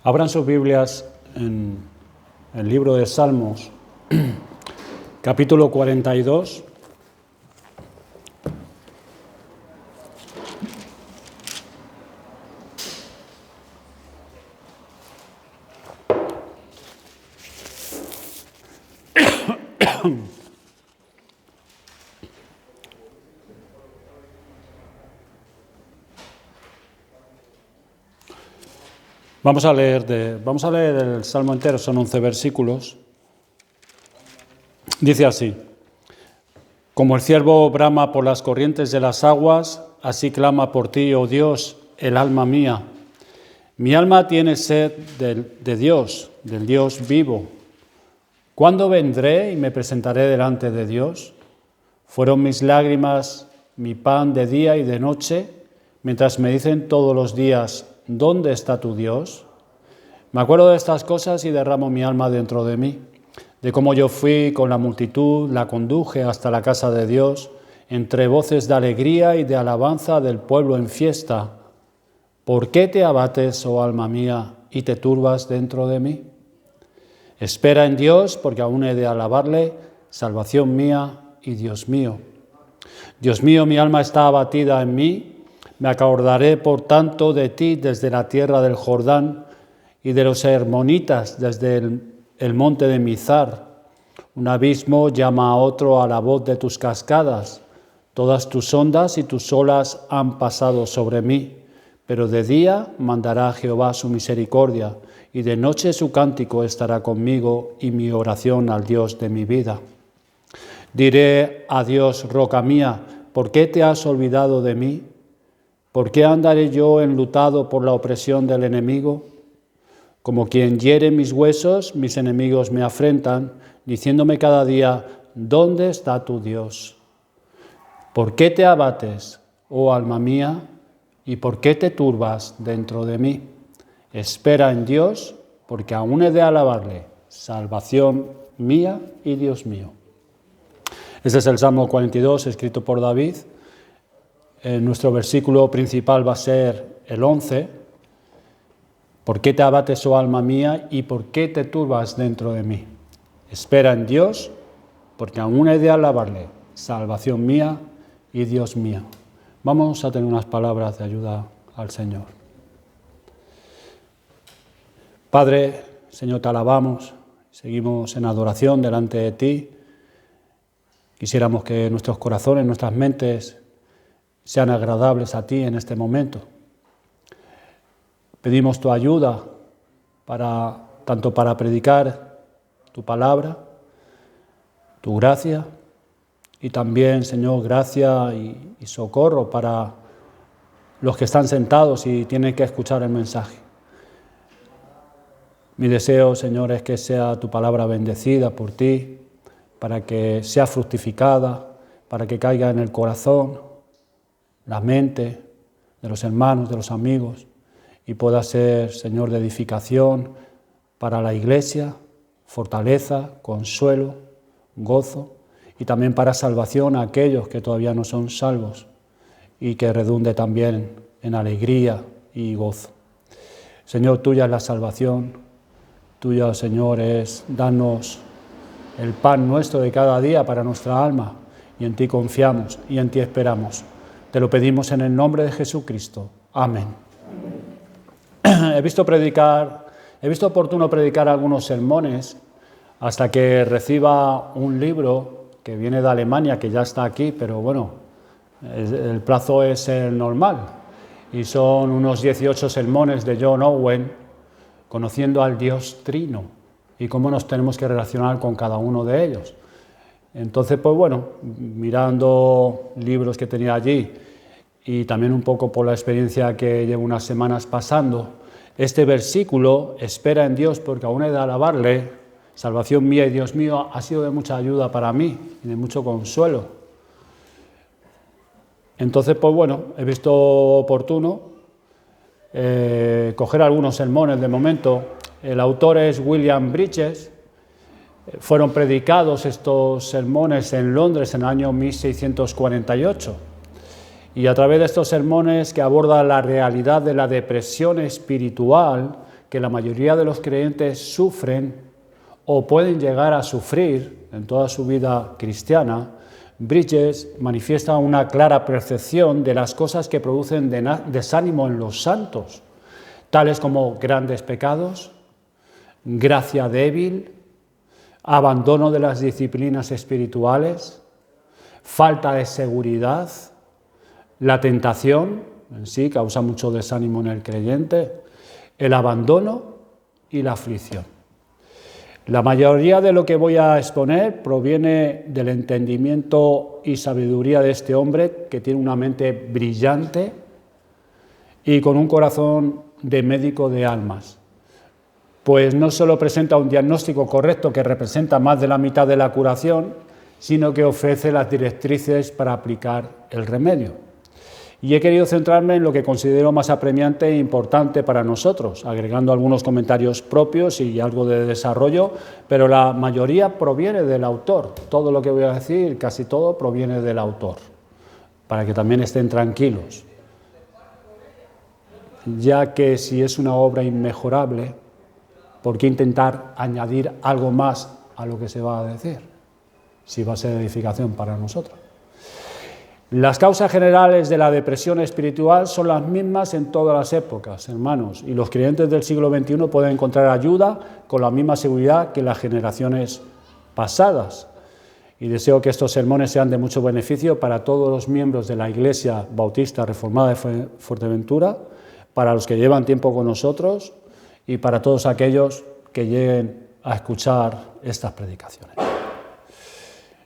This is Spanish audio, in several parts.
Abran sus Biblias en el libro de Salmos, capítulo 42. Vamos a leer el Salmo entero, son 11 versículos. Dice así: como el ciervo brama por las corrientes de las aguas, así clama por ti, oh Dios, el alma mía. Mi alma tiene sed de Dios, del Dios vivo. ¿Cuándo vendré y me presentaré delante de Dios? Fueron mis lágrimas mi pan de día y de noche, mientras me dicen todos los días: ¿dónde está tu Dios? Me acuerdo de estas cosas y derramo mi alma dentro de mí, de cómo yo fui con la multitud, la conduje hasta la casa de Dios, entre voces de alegría y de alabanza del pueblo en fiesta. ¿Por qué te abates, oh alma mía, y te turbas dentro de mí? Espera en Dios, porque aún he de alabarle, salvación mía y Dios mío. Dios mío, mi alma está abatida en mí. Me acordaré, por tanto, de ti desde la tierra del Jordán y de los hermonitas desde el monte de Mizar. Un abismo llama a otro a la voz de tus cascadas. Todas tus ondas y tus olas han pasado sobre mí, pero de día mandará Jehová su misericordia y de noche su cántico estará conmigo y mi oración al Dios de mi vida. Diré a Dios, roca mía, ¿por qué te has olvidado de mí? ¿Por qué andaré yo enlutado por la opresión del enemigo? Como quien hiere mis huesos, mis enemigos me afrentan, diciéndome cada día: ¿dónde está tu Dios? ¿Por qué te abates, oh alma mía, y por qué te turbas dentro de mí? Espera en Dios, porque aún he de alabarle, salvación mía y Dios mío. Este es el Salmo 42, escrito por David. Nuestro versículo principal va a ser el 11. ¿Por qué te abates, oh alma mía, y por qué te turbas dentro de mí? Espera en Dios, porque aún he de alabarle, salvación mía y Dios mío. Vamos a tener unas palabras de ayuda al Señor. Padre, Señor, te alabamos, seguimos en adoración delante de ti. Quisiéramos que nuestros corazones, nuestras mentes sean agradables a ti en este momento. Pedimos tu ayuda tanto para predicar tu palabra, tu gracia, y también, Señor, gracia y socorro para los que están sentados y tienen que escuchar el mensaje. Mi deseo, Señor, es que sea tu palabra bendecida por ti, para que sea fructificada, para que caiga en el corazón, la mente de los hermanos, de los amigos, y pueda ser, Señor, de edificación para la iglesia, fortaleza, consuelo, gozo, y también para salvación a aquellos que todavía no son salvos, y que redunde también en alegría y gozo. Señor, tuya es la salvación, tuya, Señor, es darnos el pan nuestro de cada día para nuestra alma, y en ti confiamos y en ti esperamos. Te lo pedimos en el nombre de Jesucristo. Amén. He visto oportuno predicar algunos sermones hasta que reciba un libro que viene de Alemania, que ya está aquí, pero bueno, el plazo es el normal. Y son unos 18 sermones de John Owen, conociendo al Dios Trino y cómo nos tenemos que relacionar con cada uno de ellos. Entonces, pues bueno, mirando libros que tenía allí y también un poco por la experiencia que llevo unas semanas pasando, este versículo, espera en Dios porque aún he de alabarle, salvación mía y Dios mío, ha sido de mucha ayuda para mí y de mucho consuelo. Entonces, pues bueno, he visto oportuno coger algunos sermones de momento. El autor es William Bridges. Fueron predicados estos sermones en Londres en el año 1648. Y a través de estos sermones que abordan la realidad de la depresión espiritual que la mayoría de los creyentes sufren o pueden llegar a sufrir en toda su vida cristiana, Bridges manifiesta una clara percepción de las cosas que producen desánimo en los santos, tales como grandes pecados, gracia débil, abandono de las disciplinas espirituales, falta de seguridad, la tentación en sí causa mucho desánimo en el creyente, el abandono y la aflicción. La mayoría de lo que voy a exponer proviene del entendimiento y sabiduría de este hombre que tiene una mente brillante y con un corazón de médico de almas, pues no solo presenta un diagnóstico correcto que representa más de la mitad de la curación, sino que ofrece las directrices para aplicar el remedio. Y he querido centrarme en lo que considero más apremiante e importante para nosotros, agregando algunos comentarios propios y algo de desarrollo, pero la mayoría proviene del autor. Todo lo que voy a decir, casi todo, proviene del autor, para que también estén tranquilos. Ya que si es una obra inmejorable, ¿por qué intentar añadir algo más a lo que se va a decir? Si va a ser edificación para nosotros. Las causas generales de la depresión espiritual son las mismas en todas las épocas, hermanos, y los creyentes del siglo XXI pueden encontrar ayuda con la misma seguridad que las generaciones pasadas. Y deseo que estos sermones sean de mucho beneficio para todos los miembros de la Iglesia Bautista Reformada de Fuerteventura, para los que llevan tiempo con nosotros y para todos aquellos que lleguen a escuchar estas predicaciones.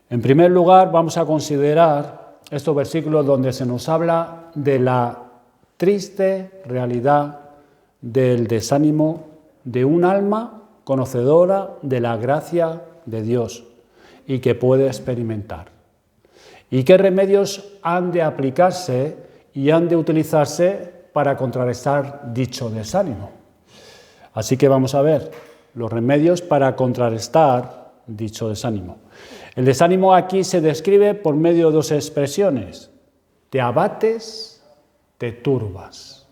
En primer lugar, vamos a considerar estos versículos donde se nos habla de la triste realidad del desánimo de un alma conocedora de la gracia de Dios y que puede experimentar. Y qué remedios han de aplicarse y han de utilizarse para contrarrestar dicho desánimo. Así que vamos a ver los remedios para contrarrestar dicho desánimo. El desánimo aquí se describe por medio de dos expresiones: te abates, te turbas.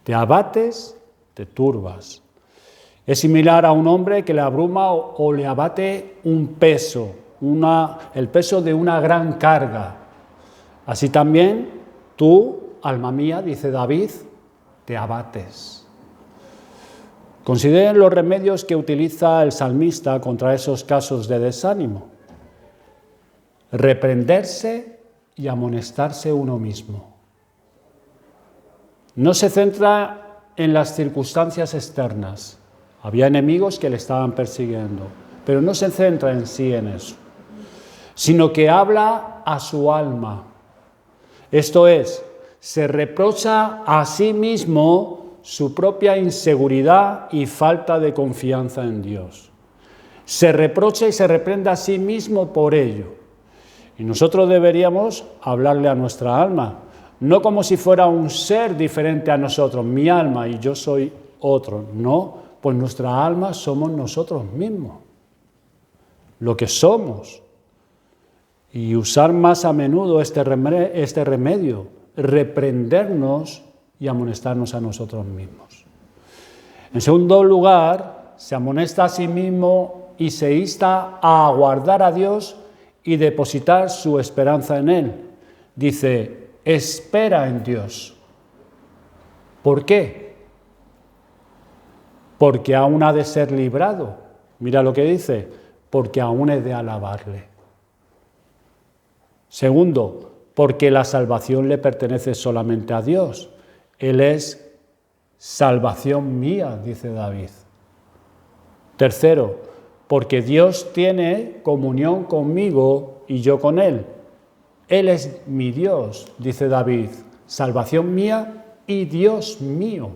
Te abates, te turbas. Es similar a un hombre que le abruma o le abate un peso, el peso de una gran carga. Así también tú, alma mía, dice David, te abates. Consideren los remedios que utiliza el salmista contra esos casos de desánimo: reprenderse y amonestarse uno mismo. No se centra en las circunstancias externas. Había enemigos que le estaban persiguiendo, pero no se centra en sí en eso, sino que habla a su alma. Esto es, se reprocha a sí mismo su propia inseguridad y falta de confianza en Dios. Se reprocha y se reprende a sí mismo por ello. Y nosotros deberíamos hablarle a nuestra alma, no como si fuera un ser diferente a nosotros, mi alma y yo soy otro. No, pues nuestra alma somos nosotros mismos, lo que somos. Y usar más a menudo este remedio, reprendernos y amonestarnos a nosotros mismos. En segundo lugar, se amonesta a sí mismo y se insta a aguardar a Dios y depositar su esperanza en Él. Dice, espera en Dios. ¿Por qué? Porque aún ha de ser librado. Mira lo que dice, porque aún he de alabarle. Segundo, porque la salvación le pertenece solamente a Dios. Él es salvación mía, dice David. Tercero, porque Dios tiene comunión conmigo y yo con Él. Él es mi Dios, dice David, salvación mía y Dios mío.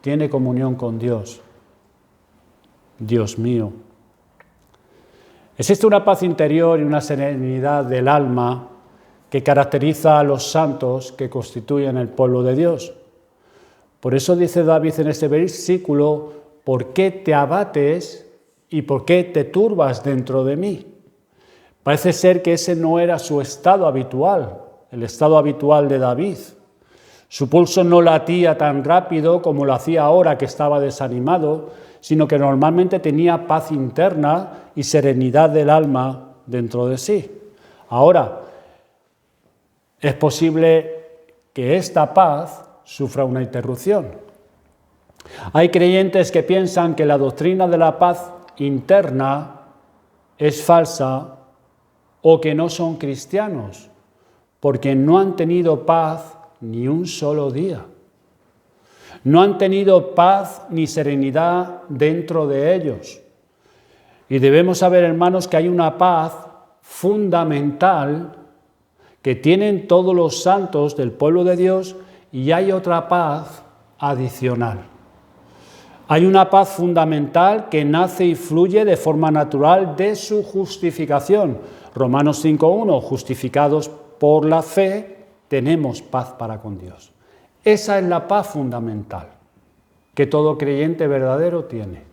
Tiene comunión con Dios. Dios mío. Existe una paz interior y una serenidad del alma que caracteriza a los santos que constituyen el pueblo de Dios. Por eso dice David en este versículo, ¿por qué te abates y por qué te turbas dentro de mí? Parece ser que ese no era su estado habitual, el estado habitual de David. Su pulso no latía tan rápido como lo hacía ahora que estaba desanimado, sino que normalmente tenía paz interna y serenidad del alma dentro de sí. Ahora, es posible que esta paz sufra una interrupción. Hay creyentes que piensan que la doctrina de la paz interna es falsa o que no son cristianos, porque no han tenido paz ni un solo día. No han tenido paz ni serenidad dentro de ellos. Y debemos saber, hermanos, que hay una paz fundamental que tienen todos los santos del pueblo de Dios y hay otra paz adicional. Hay una paz fundamental que nace y fluye de forma natural de su justificación. Romanos 5:1, justificados por la fe, tenemos paz para con Dios. Esa es la paz fundamental que todo creyente verdadero tiene.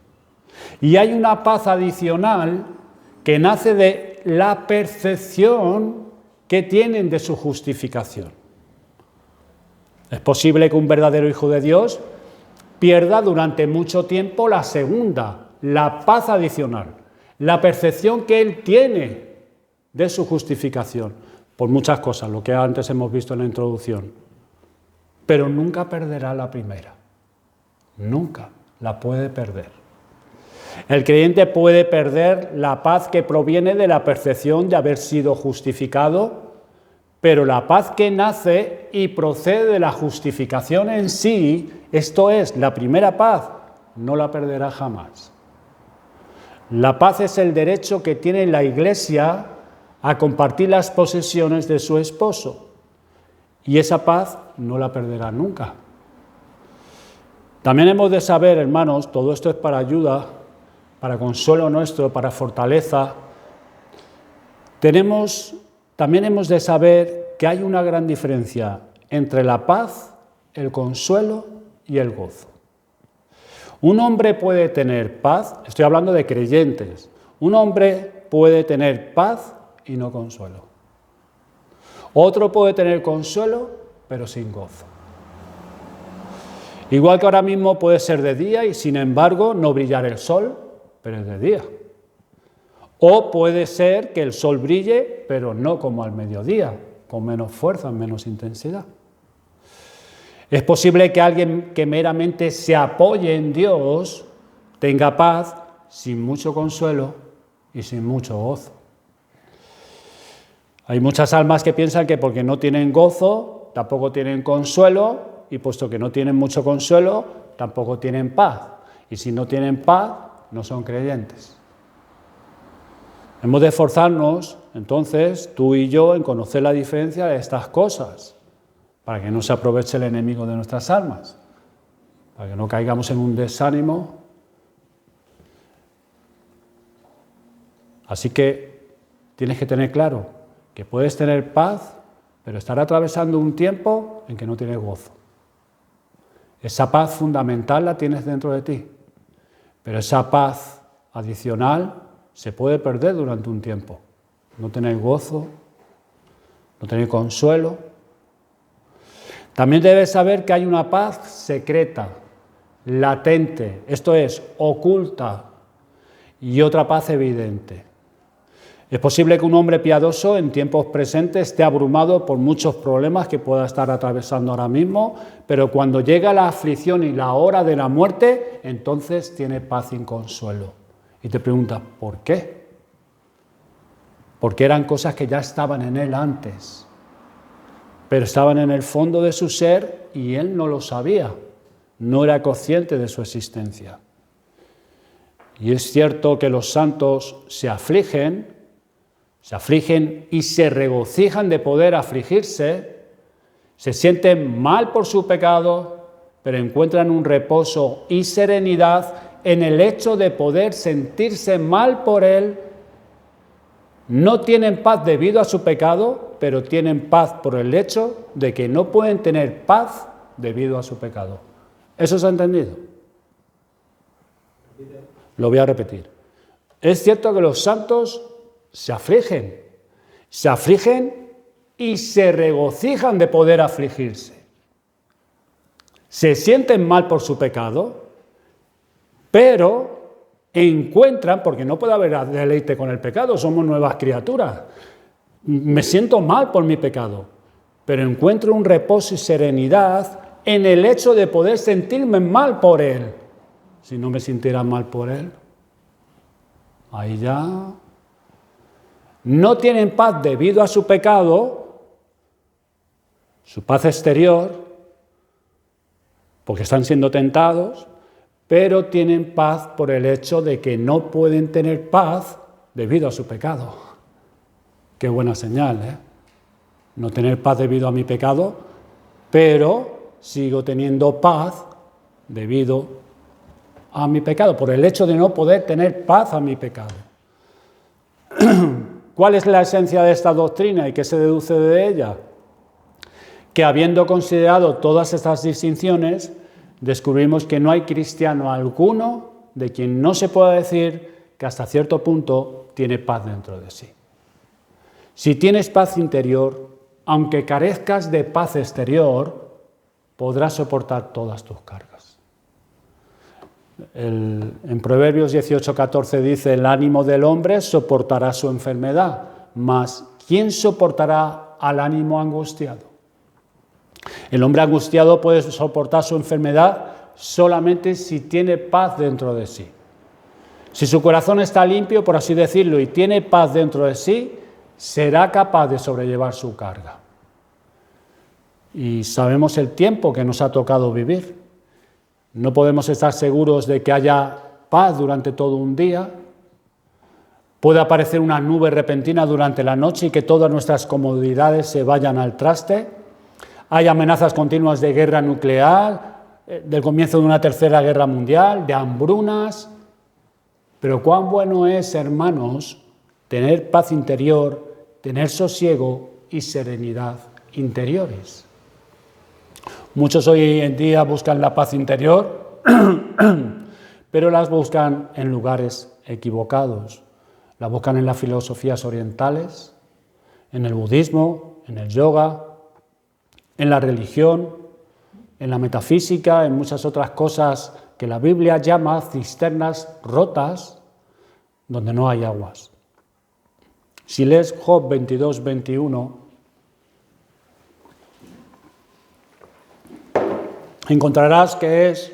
Y hay una paz adicional que nace de la percepción que tienen de su justificación. Es posible que un verdadero hijo de Dios pierda durante mucho tiempo la segunda, la paz adicional, la percepción que él tiene de su justificación, por muchas cosas, lo que antes hemos visto en la introducción. Pero nunca perderá la primera, nunca la puede perder. El creyente puede perder la paz que proviene de la percepción de haber sido justificado, pero la paz que nace y procede de la justificación en sí, esto es, la primera paz, no la perderá jamás. La paz es el derecho que tiene la Iglesia a compartir las posesiones de su esposo, y esa paz no la perderá nunca. También hemos de saber, hermanos, todo esto es para ayuda, para consuelo nuestro, para fortaleza. También hemos de saber que hay una gran diferencia entre la paz, el consuelo y el gozo. Un hombre puede tener paz, estoy hablando de creyentes, un hombre puede tener paz y no consuelo. Otro puede tener consuelo, pero sin gozo. Igual que ahora mismo puede ser de día y sin embargo no brillar el sol, pero es de día. O puede ser que el sol brille, pero no como al mediodía, con menos fuerza, menos intensidad. Es posible que alguien que meramente se apoye en Dios tenga paz sin mucho consuelo y sin mucho gozo. Hay muchas almas que piensan que porque no tienen gozo, tampoco tienen consuelo, y puesto que no tienen mucho consuelo, tampoco tienen paz. Y si no tienen paz, no son creyentes. Hemos de esforzarnos, entonces, tú y yo, en conocer la diferencia de estas cosas, para que no se aproveche el enemigo de nuestras almas, para que no caigamos en un desánimo. Así que tienes que tener claro que puedes tener paz, pero estar atravesando un tiempo en que no tienes gozo. Esa paz fundamental la tienes dentro de ti, pero esa paz adicional se puede perder durante un tiempo. No tener gozo, no tener consuelo. También debes saber que hay una paz secreta, latente, esto es, oculta, y otra paz evidente. Es posible que un hombre piadoso en tiempos presentes esté abrumado por muchos problemas que pueda estar atravesando ahora mismo, pero cuando llega la aflicción y la hora de la muerte, entonces tiene paz y consuelo. Y te preguntas, ¿por qué? Porque eran cosas que ya estaban en él antes, pero estaban en el fondo de su ser y él no lo sabía, no era consciente de su existencia. Y es cierto que los santos se afligen y se regocijan de poder afligirse, se sienten mal por su pecado, pero encuentran un reposo y serenidad en el hecho de poder sentirse mal por él. No tienen paz debido a su pecado, pero tienen paz por el hecho de que no pueden tener paz debido a su pecado. ¿Eso se ha entendido? Lo voy a repetir. Es cierto que los santos se afligen y se regocijan de poder afligirse. se sienten mal por su pecado, pero encuentran, porque no puede haber deleite con el pecado, somos nuevas criaturas, me siento mal por mi pecado, pero encuentro un reposo y serenidad en el hecho de poder sentirme mal por él. Si no me sintiera mal por él, ahí ya no tienen paz debido a su pecado, su paz exterior, porque están siendo tentados, pero tienen paz por el hecho de que no pueden tener paz debido a su pecado. Qué buena señal, ¿eh? No tener paz debido a mi pecado, pero sigo teniendo paz debido a mi pecado, por el hecho de no poder tener paz a mi pecado. ¿Cuál es la esencia de esta doctrina y qué se deduce de ella? Que habiendo considerado todas estas distinciones, descubrimos que no hay cristiano alguno de quien no se pueda decir que hasta cierto punto tiene paz dentro de sí. Si tienes paz interior, aunque carezcas de paz exterior, podrás soportar todas tus cargas. En Proverbios 18:14 dice, el ánimo del hombre soportará su enfermedad, mas ¿quién soportará al ánimo angustiado? El hombre angustiado puede soportar su enfermedad solamente si tiene paz dentro de sí. Si su corazón está limpio, por así decirlo, y tiene paz dentro de sí, será capaz de sobrellevar su carga. Y sabemos el tiempo que nos ha tocado vivir. No podemos estar seguros de que haya paz durante todo un día. Puede aparecer una nube repentina durante la noche y que todas nuestras comodidades se vayan al traste. Hay amenazas continuas de guerra nuclear, del comienzo de una tercera guerra mundial, de hambrunas. Pero cuán bueno es, hermanos, tener paz interior, tener sosiego y serenidad interiores. Muchos hoy en día buscan la paz interior, pero las buscan en lugares equivocados. La buscan en las filosofías orientales, en el budismo, en el yoga, en la religión, en la metafísica, en muchas otras cosas que la Biblia llama cisternas rotas, donde no hay aguas. Si lees Job 22:21, encontrarás que es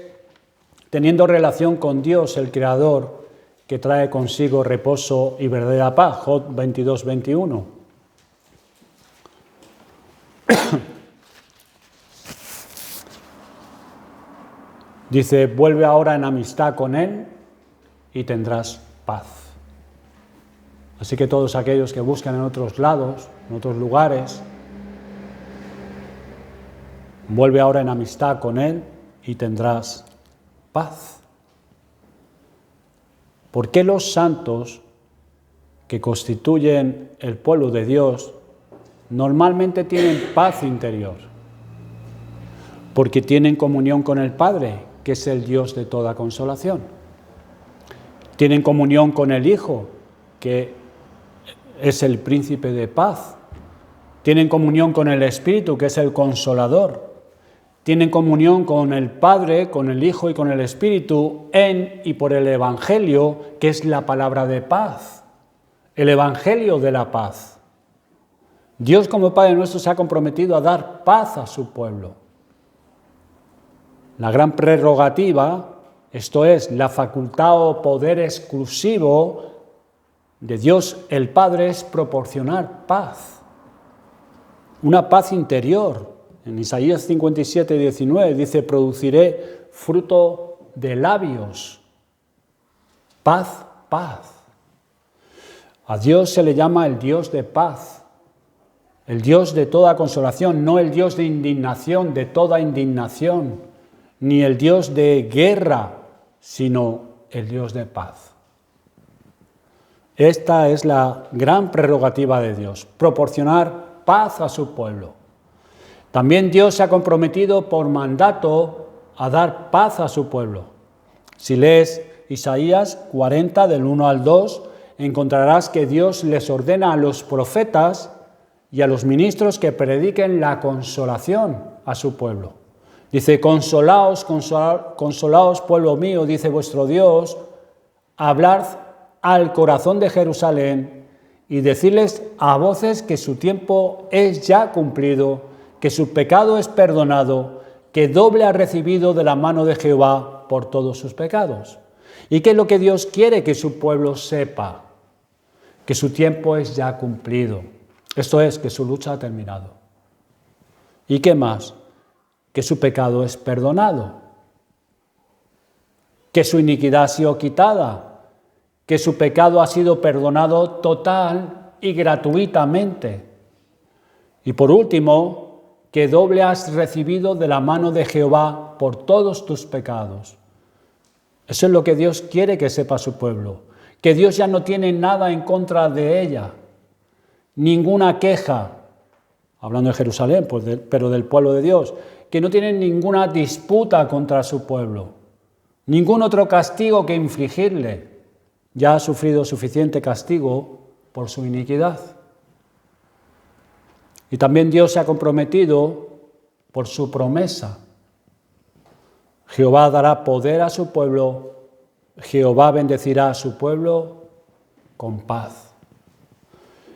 teniendo relación con Dios, el Creador, que trae consigo reposo y verdadera paz. Job 22:21. Dice, vuelve ahora en amistad con Él y tendrás paz. Así que todos aquellos que buscan en otros lados, en otros lugares, vuelve ahora en amistad con Él y tendrás paz. ¿Por qué los santos que constituyen el pueblo de Dios normalmente tienen paz interior? Porque tienen comunión con el Padre, que es el Dios de toda consolación. Tienen comunión con el Hijo, que es el príncipe de paz. Tienen comunión con el Espíritu, que es el consolador. Tienen comunión con el Padre, con el Hijo y con el Espíritu en y por el Evangelio, que es la palabra de paz. El Evangelio de la paz. Dios como Padre nuestro se ha comprometido a dar paz a su pueblo. La gran prerrogativa, esto es, la facultad o poder exclusivo de Dios el Padre es proporcionar paz. Una paz interior. En Isaías 57:19 dice, produciré fruto de labios. Paz, paz. A Dios se le llama el Dios de paz, el Dios de toda consolación, no el Dios de indignación, de toda indignación, ni el Dios de guerra, sino el Dios de paz. Esta es la gran prerrogativa de Dios, proporcionar paz a su pueblo. También Dios se ha comprometido por mandato a dar paz a su pueblo. Si lees Isaías 40, del 1 al 2, encontrarás que Dios les ordena a los profetas y a los ministros que prediquen la consolación a su pueblo, Dice, consolaos, pueblo mío, dice vuestro Dios, hablad al corazón de Jerusalén y decirles a voces que su tiempo es ya cumplido, que su pecado es perdonado, que doble ha recibido de la mano de Jehová por todos sus pecados. ¿Y qué es lo que Dios quiere que su pueblo sepa? Que su tiempo es ya cumplido. Esto es, que su lucha ha terminado. ¿Y qué más? Que su pecado es perdonado, que su iniquidad ha sido quitada, que su pecado ha sido perdonado total y gratuitamente. Y por último, que doble has recibido de la mano de Jehová por todos tus pecados. Eso es lo que Dios quiere que sepa su pueblo, que Dios ya no tiene nada en contra de ella, ninguna queja, hablando de Jerusalén, pero del pueblo de Dios, que no tienen ninguna disputa contra su pueblo, ningún otro castigo que infligirle. Ya ha sufrido suficiente castigo por su iniquidad. Y también Dios se ha comprometido por su promesa. Jehová dará poder a su pueblo, Jehová bendecirá a su pueblo con paz.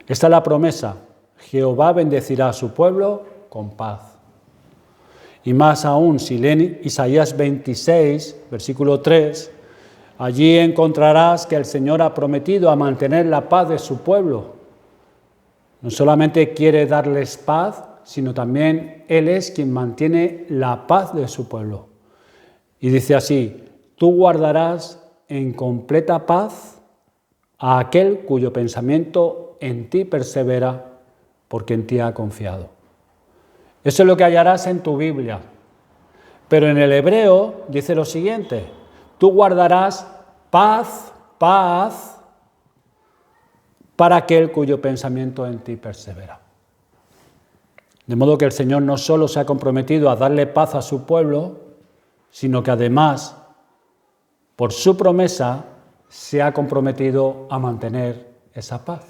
Esta es la promesa. Jehová bendecirá a su pueblo con paz. Y más aún, si leen Isaías 26, versículo 3, allí encontrarás que el Señor ha prometido a mantener la paz de su pueblo. No solamente quiere darles paz, sino también Él es quien mantiene la paz de su pueblo. Y dice así, tú guardarás en completa paz a aquel cuyo pensamiento en ti persevera, porque en ti ha confiado. Eso es lo que hallarás en tu Biblia. Pero en el hebreo dice lo siguiente, tú guardarás paz para aquel cuyo pensamiento en ti persevera. De modo que el Señor no solo se ha comprometido a darle paz a su pueblo, sino que además, por su promesa, se ha comprometido a mantener esa paz.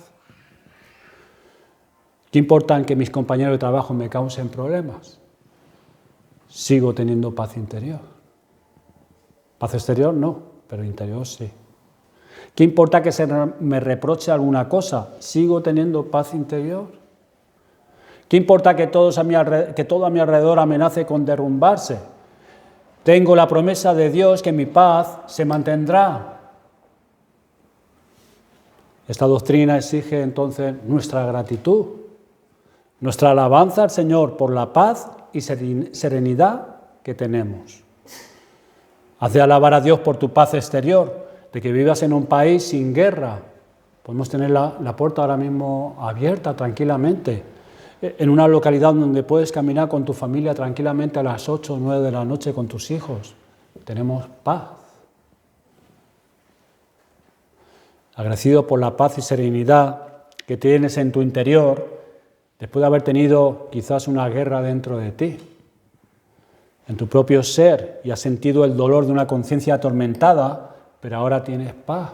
¿Qué importa que mis compañeros de trabajo me causen problemas? Sigo teniendo paz interior. Paz exterior no, pero interior sí. ¿Qué importa que se me reproche alguna cosa? Sigo teniendo paz interior. ¿Qué importa que todo a mi alrededor amenace con derrumbarse? Tengo la promesa de Dios que mi paz se mantendrá. Esta doctrina exige entonces nuestra gratitud, nuestra alabanza al Señor por la paz y serenidad que tenemos. Haz de alabar a Dios por tu paz exterior, de que vivas en un país sin guerra. Podemos tener la puerta ahora mismo abierta tranquilamente, en una localidad donde puedes caminar con tu familia tranquilamente a las 8 o 9 de la noche con tus hijos. Tenemos paz. Agradecido por la paz y serenidad que tienes en tu interior, después de haber tenido quizás una guerra dentro de ti, en tu propio ser, y has sentido el dolor de una conciencia atormentada, pero ahora tienes paz.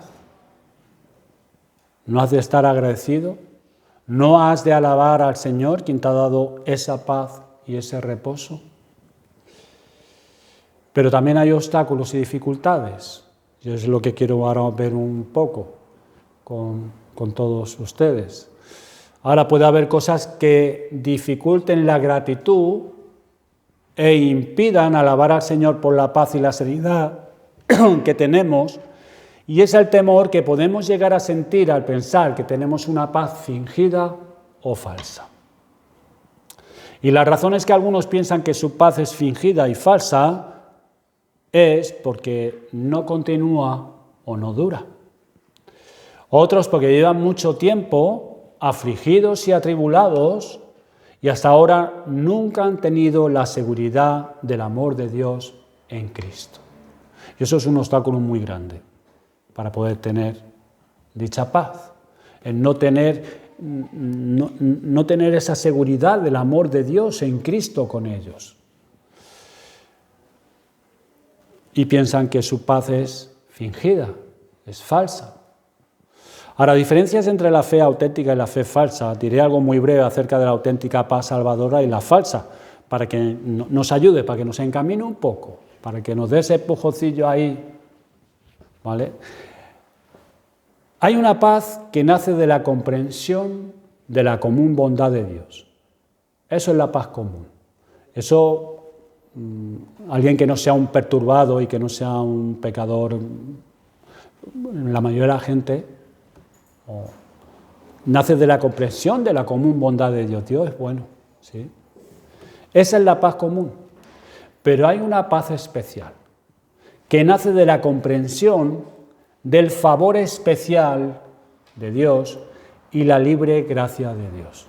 ¿No has de estar agradecido? ¿No has de alabar al Señor, quien te ha dado esa paz y ese reposo? Pero también hay obstáculos y dificultades. Y es lo que quiero ahora ver un poco con todos ustedes. Ahora puede haber cosas que dificulten la gratitud e impidan alabar al Señor por la paz y la serenidad que tenemos, y es el temor que podemos llegar a sentir al pensar que tenemos una paz fingida o falsa. Y la razón es que algunos piensan que su paz es fingida y falsa es porque no continúa o no dura. Otros porque llevan mucho tiempo afligidos y atribulados y hasta ahora nunca han tenido la seguridad del amor de Dios en Cristo. Y eso es un obstáculo muy grande para poder tener dicha paz, el no tener esa seguridad del amor de Dios en Cristo con ellos. Y piensan que su paz es fingida, es falsa. Ahora, diferencias entre la fe auténtica y la fe falsa. Diré algo muy breve acerca de la auténtica paz salvadora y la falsa, para que nos ayude, para que nos encamine un poco, para que nos dé ese empujocillo ahí, ¿vale? Hay una paz que nace de la comprensión de la común bondad de Dios. Eso es la paz común. Eso, alguien que no sea un perturbado y que no sea un pecador, la mayoría de la gente, nace de la comprensión de la común bondad de Dios. Dios es bueno, ¿sí? Esa es la paz común. Pero hay una paz especial, que nace de la comprensión del favor especial de Dios y la libre gracia de Dios.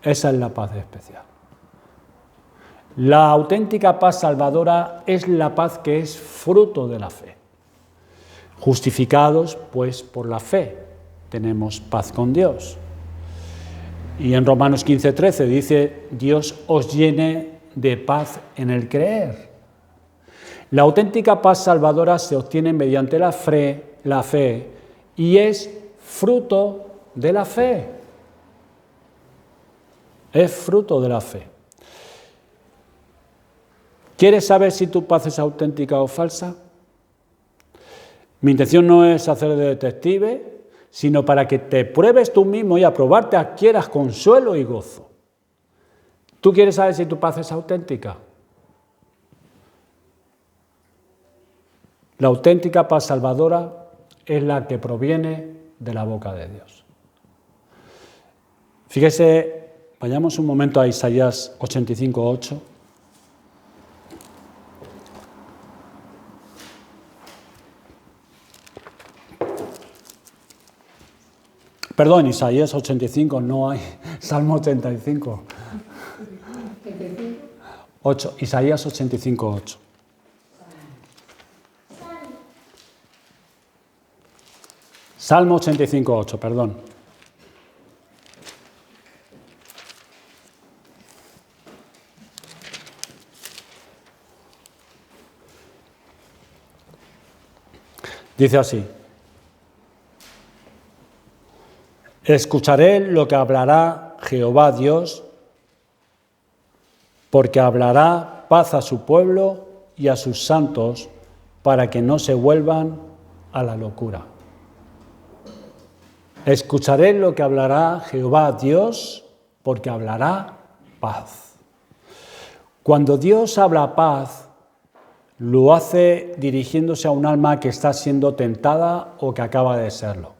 Esa es la paz especial. La auténtica paz salvadora es la paz que es fruto de la fe. Justificados, pues, por la fe, tenemos paz con Dios. Y en Romanos 15:13 dice, Dios os llene de paz en el creer. La auténtica paz salvadora se obtiene mediante la fe y es fruto de la fe. Es fruto de la fe. ¿Quieres saber si tu paz es auténtica o falsa? Mi intención no es hacer de detective, sino para que te pruebes tú mismo y a probarte adquieras consuelo y gozo. ¿Tú quieres saber si tu paz es auténtica? La auténtica paz salvadora es la que proviene de la boca de Dios. Fíjese, vayamos un momento a Isaías 85:8. Perdón, Isaías 85, no hay, Salmo 85. 8, Isaías 85:8. Salmo 85:8, perdón. Dice así: escucharé lo que hablará Jehová Dios, porque hablará paz a su pueblo y a sus santos, para que no se vuelvan a la locura. Escucharé lo que hablará Jehová Dios, porque hablará paz. Cuando Dios habla paz, lo hace dirigiéndose a un alma que está siendo tentada o que acaba de serlo.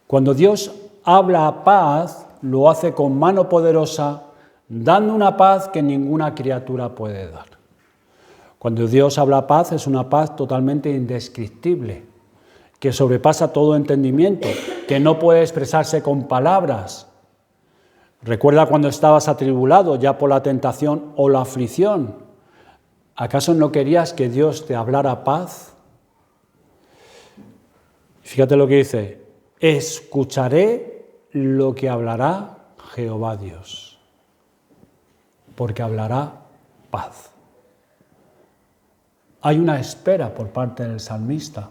Cuando Dios habla paz, lo hace con mano poderosa, dando una paz que ninguna criatura puede dar. Cuando Dios habla paz, es una paz totalmente indescriptible, que sobrepasa todo entendimiento, que no puede expresarse con palabras. Recuerda cuando estabas atribulado ya por la tentación o la aflicción. ¿Acaso no querías que Dios te hablara paz? Fíjate lo que dice: escucharé lo que hablará Jehová Dios, porque hablará paz. Hay una espera por parte del salmista.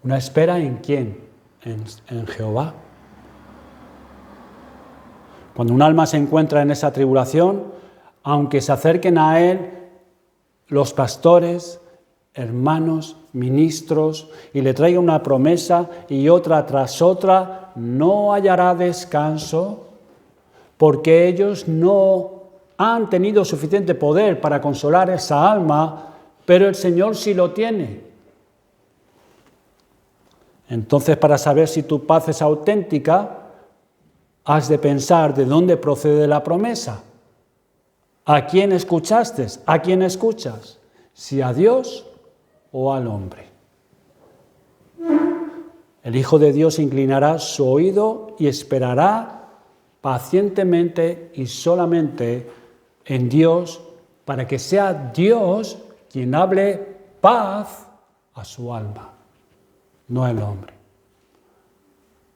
¿Una espera en quién? En Jehová. Cuando un alma se encuentra en esa tribulación, aunque se acerquen a él los pastores, hermanos, ministros, y le traigan una promesa y otra tras otra, no hallará descanso, porque ellos no han tenido suficiente poder para consolar esa alma, pero el Señor sí lo tiene. Entonces, para saber si tu paz es auténtica, has de pensar de dónde procede la promesa. ¿A quién escuchaste? ¿A quién escuchas? ¿Si a Dios o al hombre? El Hijo de Dios inclinará su oído y esperará pacientemente y solamente en Dios, para que sea Dios quien hable paz a su alma, no el hombre.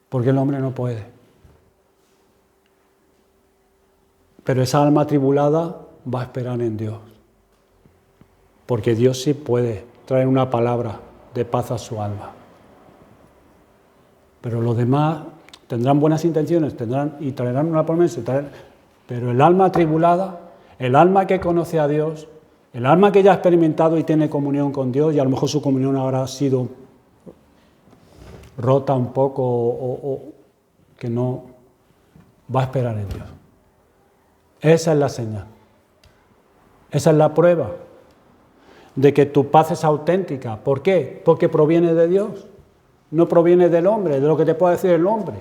Porque el hombre no puede. Pero esa alma atribulada va a esperar en Dios. Porque Dios sí puede traer una palabra de paz a su alma. Pero los demás tendrán buenas intenciones, y traerán una promesa, Pero el alma atribulada, el alma que conoce a Dios, el alma que ya ha experimentado y tiene comunión con Dios, y a lo mejor su comunión habrá sido rota un poco o que no va a esperar en Dios. Esa es la señal. Esa es la prueba de que tu paz es auténtica. ¿Por qué? Porque proviene de Dios. No proviene del hombre, de lo que te pueda decir el hombre.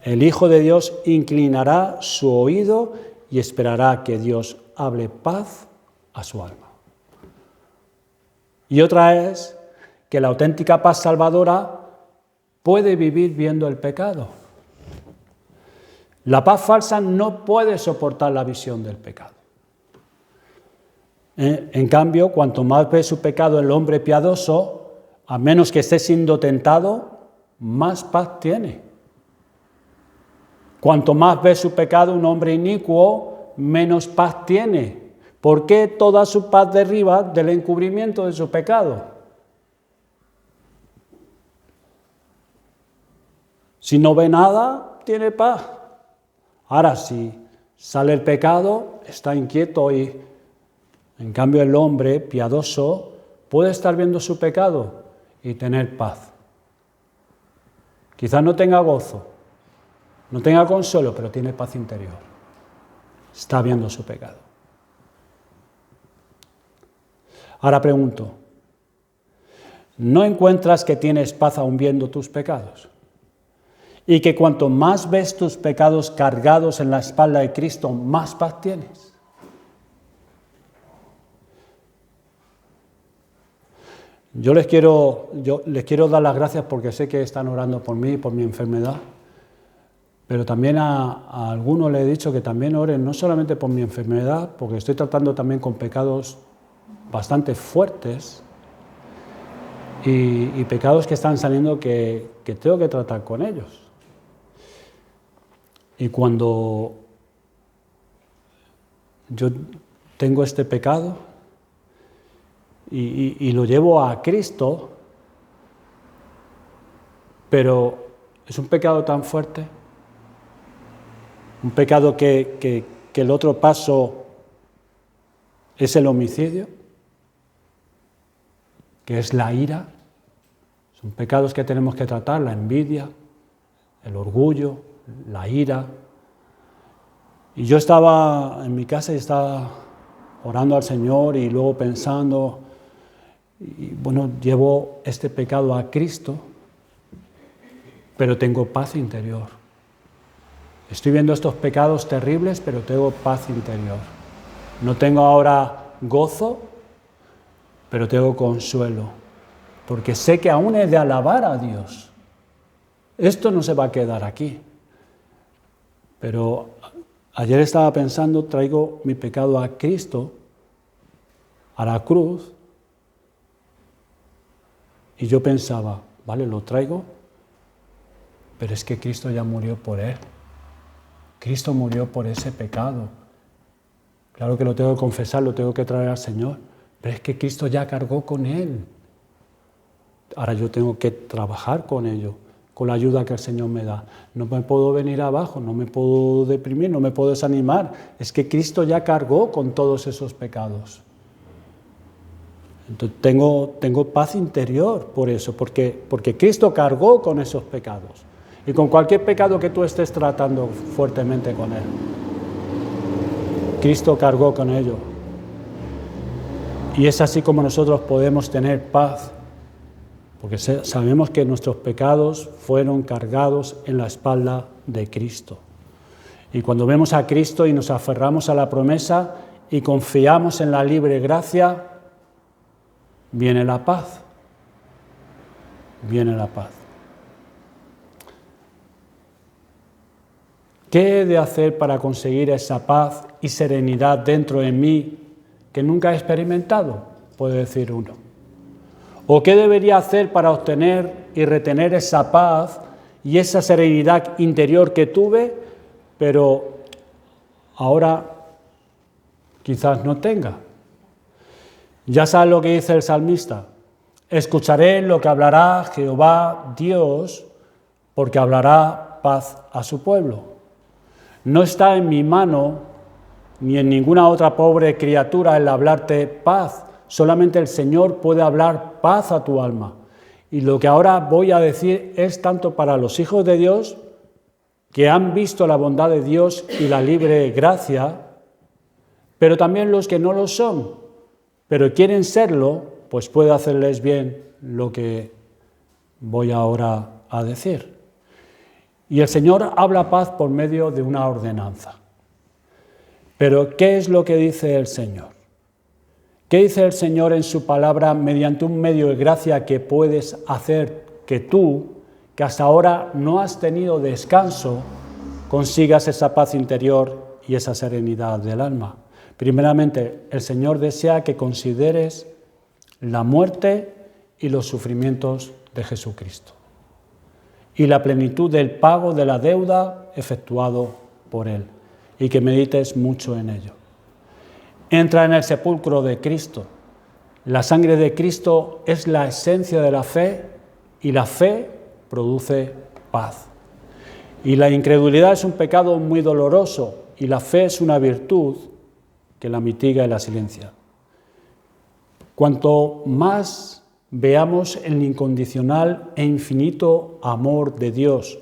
El Hijo de Dios inclinará su oído y esperará que Dios hable paz a su alma. Y otra es que la auténtica paz salvadora puede vivir viendo el pecado. La paz falsa no puede soportar la visión del pecado. En cambio, cuanto más ve su pecado el hombre piadoso, a menos que esté siendo tentado, más paz tiene. Cuanto más ve su pecado un hombre inicuo, menos paz tiene. ¿Por qué toda su paz deriva del encubrimiento de su pecado? Si no ve nada, tiene paz. Ahora, si sale el pecado, está inquieto y, en cambio, el hombre piadoso puede estar viendo su pecado y tener paz. Quizás no tenga gozo, no tenga consuelo, pero tiene paz interior. Está viendo su pecado. Ahora pregunto, ¿no encuentras que tienes paz aún viendo tus pecados? Y que cuanto más ves tus pecados cargados en la espalda de Cristo, más paz tienes. Yo les quiero dar las gracias porque sé que están orando por mí y por mi enfermedad, pero también a algunos les he dicho que también oren no solamente por mi enfermedad, porque estoy tratando también con pecados bastante fuertes y pecados que están saliendo que tengo que tratar con ellos. Y cuando yo tengo este pecado y lo llevo a Cristo, pero es un pecado tan fuerte, un pecado que el otro paso es el homicidio, que es la ira. Son pecados que tenemos que tratar, la envidia, el orgullo, la ira. Y yo estaba en mi casa y estaba orando al Señor y luego pensando, y bueno, llevo este pecado a Cristo, pero tengo paz interior. Estoy viendo estos pecados terribles, pero tengo paz interior. No tengo ahora gozo, pero tengo consuelo, porque sé que aún he de alabar a Dios. Esto no se va a quedar aquí. Pero ayer estaba pensando, traigo mi pecado a Cristo, a la cruz, y yo pensaba, vale, lo traigo, pero es que Cristo ya murió por él. Cristo murió por ese pecado. Claro que lo tengo que confesar, lo tengo que traer al Señor, pero es que Cristo ya cargó con él. Ahora yo tengo que trabajar con ello, con la ayuda que el Señor me da. No me puedo venir abajo, no me puedo deprimir, no me puedo desanimar. Es que Cristo ya cargó con todos esos pecados. Entonces tengo paz interior por eso, porque Cristo cargó con esos pecados. Y con cualquier pecado que tú estés tratando fuertemente con él, Cristo cargó con ello. Y es así como nosotros podemos tener paz, porque sabemos que nuestros pecados fueron cargados en la espalda de Cristo. Y cuando vemos a Cristo y nos aferramos a la promesa y confiamos en la libre gracia, viene la paz. Viene la paz. ¿Qué he de hacer para conseguir esa paz y serenidad dentro de mí que nunca he experimentado? Puede decir uno. ¿O qué debería hacer para obtener y retener esa paz y esa serenidad interior que tuve, pero ahora quizás no tenga? Ya sabes lo que dice el salmista. Escucharé lo que hablará Jehová Dios, porque hablará paz a su pueblo. No está en mi mano ni en ninguna otra pobre criatura el hablarte paz. Solamente el Señor puede hablar paz a tu alma. Y lo que ahora voy a decir es tanto para los hijos de Dios que han visto la bondad de Dios y la libre gracia, pero también los que no lo son, pero quieren serlo, pues puede hacerles bien lo que voy ahora a decir. Y el Señor habla paz por medio de una ordenanza. Pero ¿qué es lo que dice el Señor? ¿Qué dice el Señor en su palabra mediante un medio de gracia que puedes hacer que tú, que hasta ahora no has tenido descanso, consigas esa paz interior y esa serenidad del alma? Primeramente, el Señor desea que consideres la muerte y los sufrimientos de Jesucristo y la plenitud del pago de la deuda efectuado por Él, y que medites mucho en ello. Entra en el sepulcro de Cristo. La sangre de Cristo es la esencia de la fe y la fe produce paz. Y la incredulidad es un pecado muy doloroso y la fe es una virtud que la mitiga y la silencia. Cuanto más veamos el incondicional e infinito amor de Dios,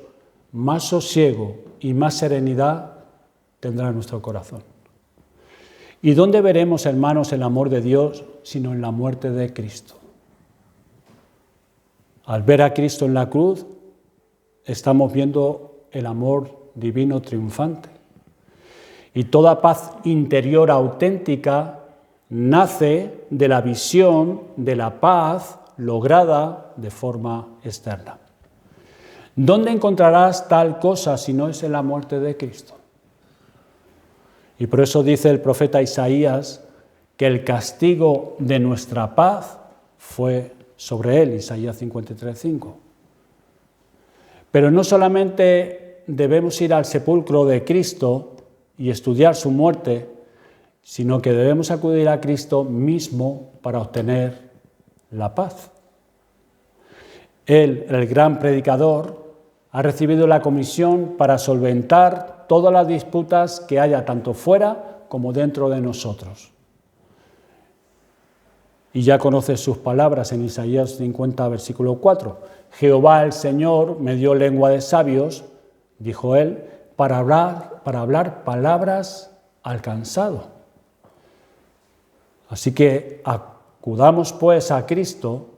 más sosiego y más serenidad tendrá nuestro corazón. ¿Y dónde veremos, hermanos, el amor de Dios sino en la muerte de Cristo? Al ver a Cristo en la cruz, estamos viendo el amor divino triunfante. Y toda paz interior auténtica nace de la visión de la paz lograda de forma externa. ¿Dónde encontrarás tal cosa si no es en la muerte de Cristo? Y por eso dice el profeta Isaías que el castigo de nuestra paz fue sobre él, Isaías 53:5. Pero no solamente debemos ir al sepulcro de Cristo y estudiar su muerte, sino que debemos acudir a Cristo mismo para obtener la paz. Él, el gran predicador, ha recibido la comisión para solventar todas las disputas que haya tanto fuera como dentro de nosotros. Y ya conoces sus palabras en Isaías 50, versículo 4. Jehová el Señor me dio lengua de sabios, dijo él, para hablar palabras al cansado. Así que acudamos pues a Cristo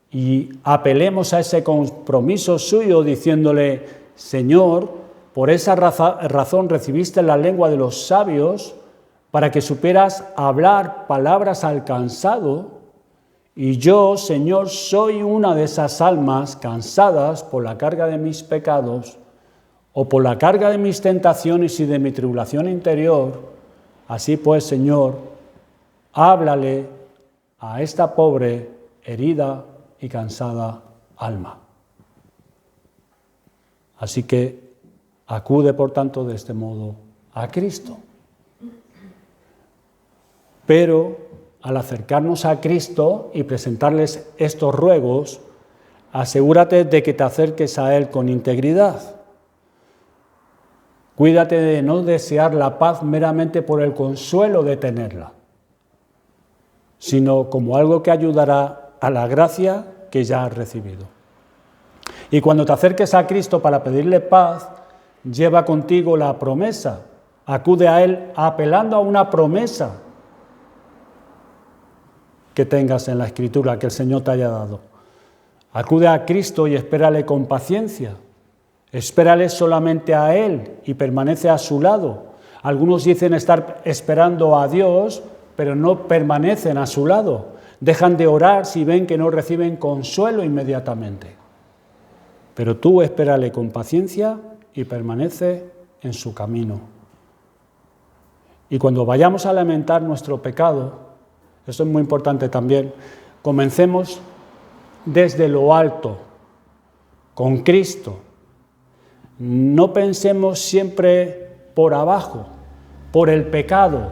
y apelemos a ese compromiso suyo diciéndole: Señor, por esa razón recibiste la lengua de los sabios para que supieras hablar palabras al cansado, y yo, Señor, soy una de esas almas cansadas por la carga de mis pecados o por la carga de mis tentaciones y de mi tribulación interior. Así pues, Señor, háblale a esta pobre, herida y cansada alma. Así que acude, por tanto, de este modo a Cristo. Pero al acercarnos a Cristo y presentarles estos ruegos, asegúrate de que te acerques a Él con integridad. Cuídate de no desear la paz meramente por el consuelo de tenerla, sino como algo que ayudará a la gracia que ya has recibido. Y cuando te acerques a Cristo para pedirle paz, lleva contigo la promesa. Acude a Él apelando a una promesa que tengas en la Escritura, que el Señor te haya dado. Acude a Cristo y espérale con paciencia. Espérale solamente a Él y permanece a su lado. Algunos dicen estar esperando a Dios, pero no permanecen a su lado. Dejan de orar si ven que no reciben consuelo inmediatamente. Pero tú espérale con paciencia y permanece en su camino. Y cuando vayamos a lamentar nuestro pecado, esto es muy importante también, comencemos desde lo alto, con Cristo. No pensemos siempre por abajo, por el pecado,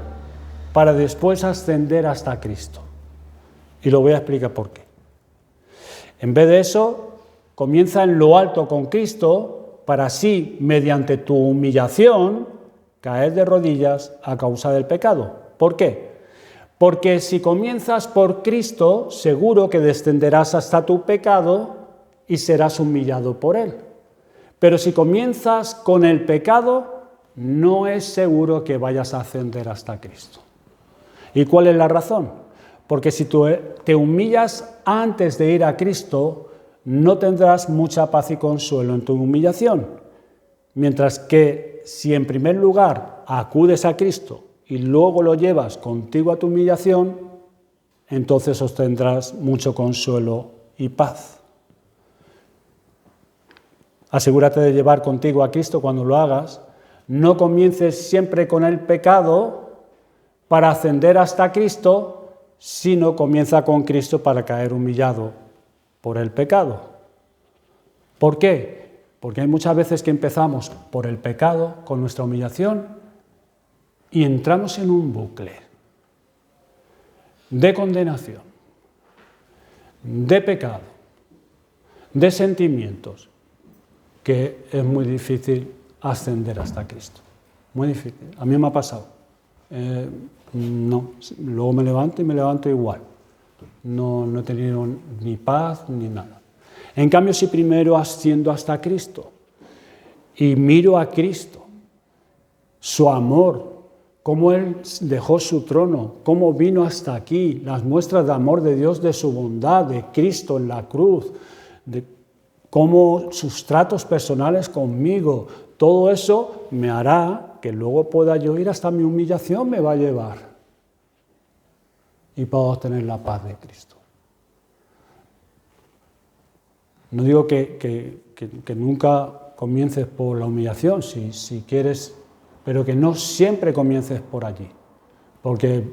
para después ascender hasta Cristo. Y lo voy a explicar por qué. En vez de eso, comienza en lo alto con Cristo, para así, mediante tu humillación, caer de rodillas a causa del pecado. ¿Por qué? Porque si comienzas por Cristo, seguro que descenderás hasta tu pecado y serás humillado por él. Pero si comienzas con el pecado, no es seguro que vayas a ascender hasta Cristo. ¿Y cuál es la razón? Porque si tú te humillas antes de ir a Cristo, no tendrás mucha paz y consuelo en tu humillación. Mientras que si en primer lugar acudes a Cristo y luego lo llevas contigo a tu humillación, entonces obtendrás mucho consuelo y paz. Asegúrate de llevar contigo a Cristo cuando lo hagas. No comiences siempre con el pecado para ascender hasta Cristo, sino comienza con Cristo para caer humillado por el pecado. ¿Por qué? Porque hay muchas veces que empezamos por el pecado, con nuestra humillación, y entramos en un bucle de condenación, de pecado, de sentimientos, que es muy difícil ascender hasta Cristo. Muy difícil. A mí me ha pasado. No, luego me levanto igual. No he tenido ni paz ni nada. En cambio, si primero asciendo hasta Cristo y miro a Cristo, su amor, cómo Él dejó su trono, cómo vino hasta aquí, las muestras de amor de Dios, de su bondad, de Cristo en la cruz, de cómo sus tratos personales conmigo, todo eso me hará que luego pueda yo ir hasta mi humillación, me va a llevar y puedo obtener la paz de Cristo. No digo que nunca comiences por la humillación, si quieres, pero que no siempre comiences por allí, porque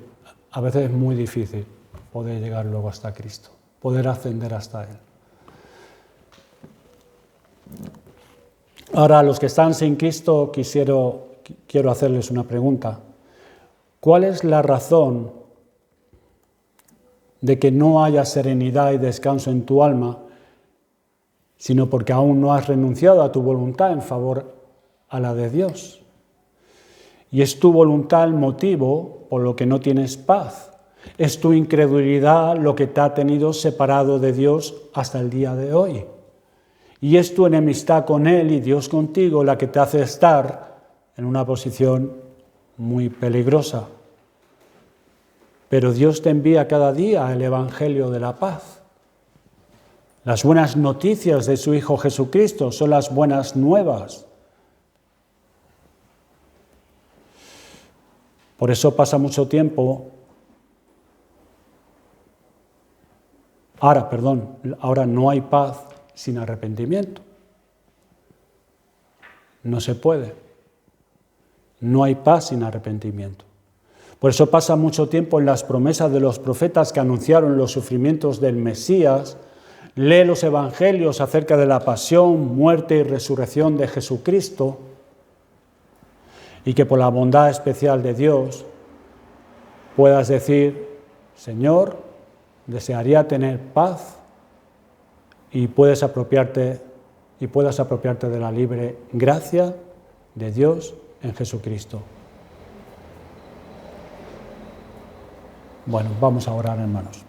a veces es muy difícil poder llegar luego hasta Cristo, poder ascender hasta Él. Ahora, a los que están sin Cristo, quiero hacerles una pregunta. ¿Cuál es la razón de que no haya serenidad y descanso en tu alma, sino porque aún no has renunciado a tu voluntad en favor a la de Dios? Y es tu voluntad el motivo por lo que no tienes paz. Es tu incredulidad lo que te ha tenido separado de Dios hasta el día de hoy. Y es tu enemistad con Él y Dios contigo la que te hace estar en una posición muy peligrosa. Pero Dios te envía cada día el Evangelio de la paz. Las buenas noticias de su Hijo Jesucristo son las buenas nuevas. Por eso pasa mucho tiempo. Ahora no hay paz sin arrepentimiento. No se puede. No hay paz sin arrepentimiento. Por eso pasa mucho tiempo en las promesas de los profetas que anunciaron los sufrimientos del Mesías. Lee los evangelios acerca de la pasión, muerte y resurrección de Jesucristo, y que por la bondad especial de Dios puedas decir: Señor, desearía tener paz, y puedas apropiarte de la libre gracia de Dios en Jesucristo. Bueno, vamos a orar, hermanos.